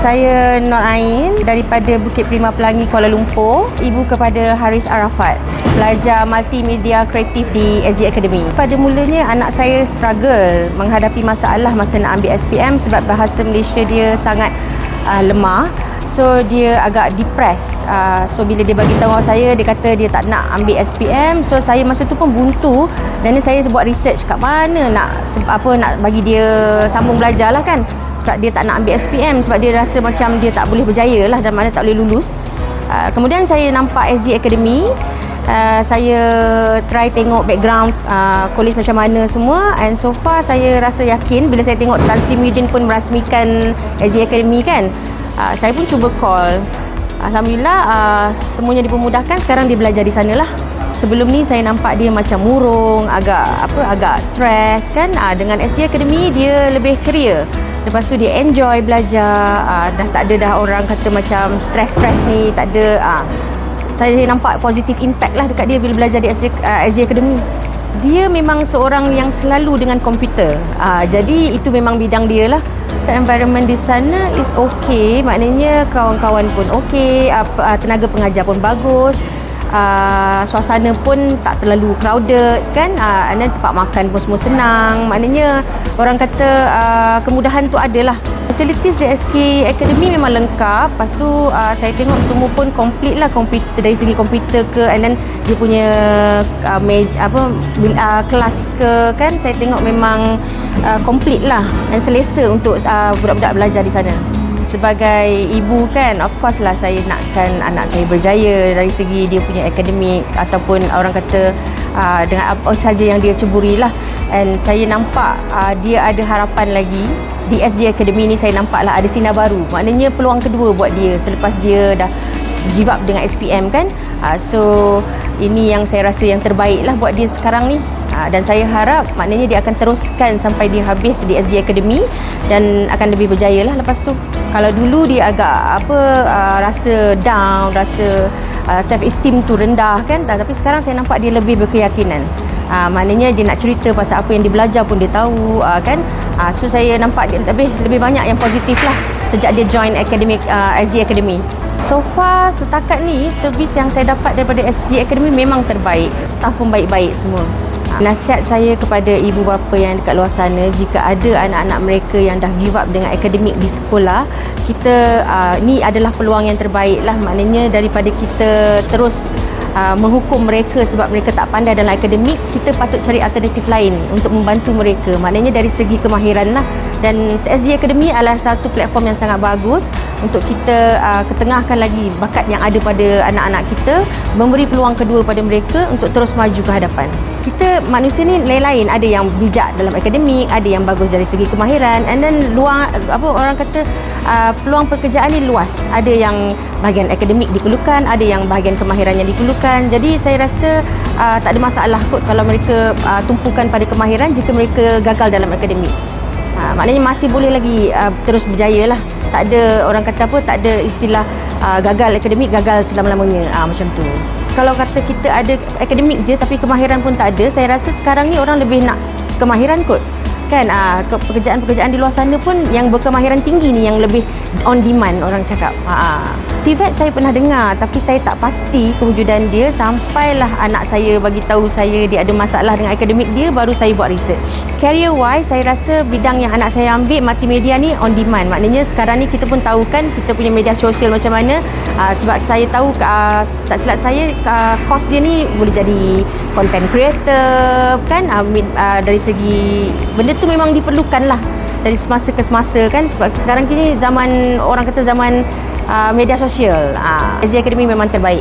Saya Nur Ain daripada Bukit Prima Pelangi, Kuala Lumpur. Ibu kepada Haris Arafat, pelajar multimedia kreatif di SG Academy. Pada mulanya anak saya struggle menghadapi masalah masa nak ambil SPM sebab bahasa Malaysia dia sangat lemah. So dia agak depressed. So bila dia bagi tahu saya, dia kata dia tak nak ambil SPM. So saya masa tu pun buntu dan saya buat research kat mana nak bagi dia sambung belajar lah kan. Sebab dia tak nak ambil SPM sebab dia rasa macam dia tak boleh berjaya lah dan mana tak boleh lulus. Kemudian saya nampak SG Academy. Saya try tengok background college macam mana semua, and so far saya rasa yakin bila saya tengok Tan Sri Muhyiddin pun merasmikan SG Academy kan. Saya pun cuba call. Alhamdulillah semuanya dipermudahkan. Sekarang dia belajar di sana lah. Sebelum ni saya nampak dia macam murung, agak stres kan. Dengan SG Academy dia lebih ceria. Lepas tu dia enjoy belajar. Dah tak ada dah orang kata macam stres ni, tak ada. Saya nampak positive impact lah dekat dia bila belajar di SG Academy. Dia memang seorang yang selalu dengan komputer. Jadi itu memang bidang dia lah. Environment di sana is okay. Maknanya kawan-kawan pun okay. Tenaga pengajar pun bagus. Suasana pun tak terlalu crowded kan. And then tempat makan pun semua senang. Maknanya orang kata kemudahan tu adalah. Facilities di SG Academy memang lengkap. Lepas tu saya tengok semua pun complete lah, komputer dari segi komputer ke, and then dia punya kelas ke kan. Saya tengok memang complete lah dan selesa untuk budak-budak belajar di sana. Sebagai ibu kan, of course lah saya nakkan anak saya berjaya dari segi dia punya akademik ataupun orang kata dengan apa saja yang dia ceburi lah. And saya nampak dia ada harapan lagi. Di SG Academy ni saya nampaklah ada sinar baru. Maknanya peluang kedua buat dia selepas dia dah give up dengan SPM kan. So ini yang saya rasa yang terbaik lah buat dia sekarang ni. Dan saya harap maknanya dia akan teruskan sampai dia habis di SG Academy dan akan lebih berjaya lah lepas tu. Kalau dulu dia agak rasa down, rasa self esteem tu rendah kan, tapi sekarang saya nampak dia lebih berkeyakinan. Maknanya dia nak cerita pasal apa yang dia belajar pun dia tahu kan. So saya nampak dia lebih banyak yang positif lah sejak dia join SG Academy. So far setakat ni servis yang saya dapat daripada SG Academy memang terbaik. Staff pun baik-baik semua. Nasihat saya kepada ibu bapa yang dekat luar sana, jika ada anak-anak mereka yang dah give up dengan akademik di sekolah, kita ni adalah peluang yang terbaik lah. Maknanya daripada kita terus menghukum mereka sebab mereka tak pandai dalam akademik, kita patut cari alternatif lain untuk membantu mereka. Maknanya dari segi kemahiran lah. Dan SG Academy adalah satu platform yang sangat bagus untuk kita ketengahkan lagi bakat yang ada pada anak-anak kita, memberi peluang kedua pada mereka untuk terus maju ke hadapan. Kita manusia ni lain-lain, ada yang bijak dalam akademik, ada yang bagus dari segi kemahiran, and then orang kata peluang pekerjaan ni luas. Ada yang bahagian akademik diperlukan, ada yang bahagian kemahiran yang diperlukan. Jadi saya rasa tak ada masalah kot kalau mereka tumpukan pada kemahiran jika mereka gagal dalam akademik. Maknanya masih boleh lagi terus berjaya lah. Tak ada orang kata tak ada istilah gagal akademik, gagal selama-lamanya macam tu. Kalau kata kita ada akademik je tapi kemahiran pun tak ada, saya rasa sekarang ni orang lebih nak kemahiran kot kan. Pekerjaan-pekerjaan di luar sana pun yang berkemahiran tinggi ni yang lebih on demand orang cakap. TVET saya pernah dengar tapi saya tak pasti kewujudan dia sampailah anak saya bagi tahu saya dia ada masalah dengan akademik dia, baru saya buat research. Career wise saya rasa bidang yang anak saya ambil multimedia ni on demand. Maknanya sekarang ni kita pun tahu kan kita punya media sosial macam mana. Sebab saya tahu tak silap saya course dia ni boleh jadi content creator kan. Dari segi benda tu memang diperlukan lah dari semasa ke semasa kan. Sebab sekarang kini zaman orang kata zaman media sosial. SG Academy memang terbaik.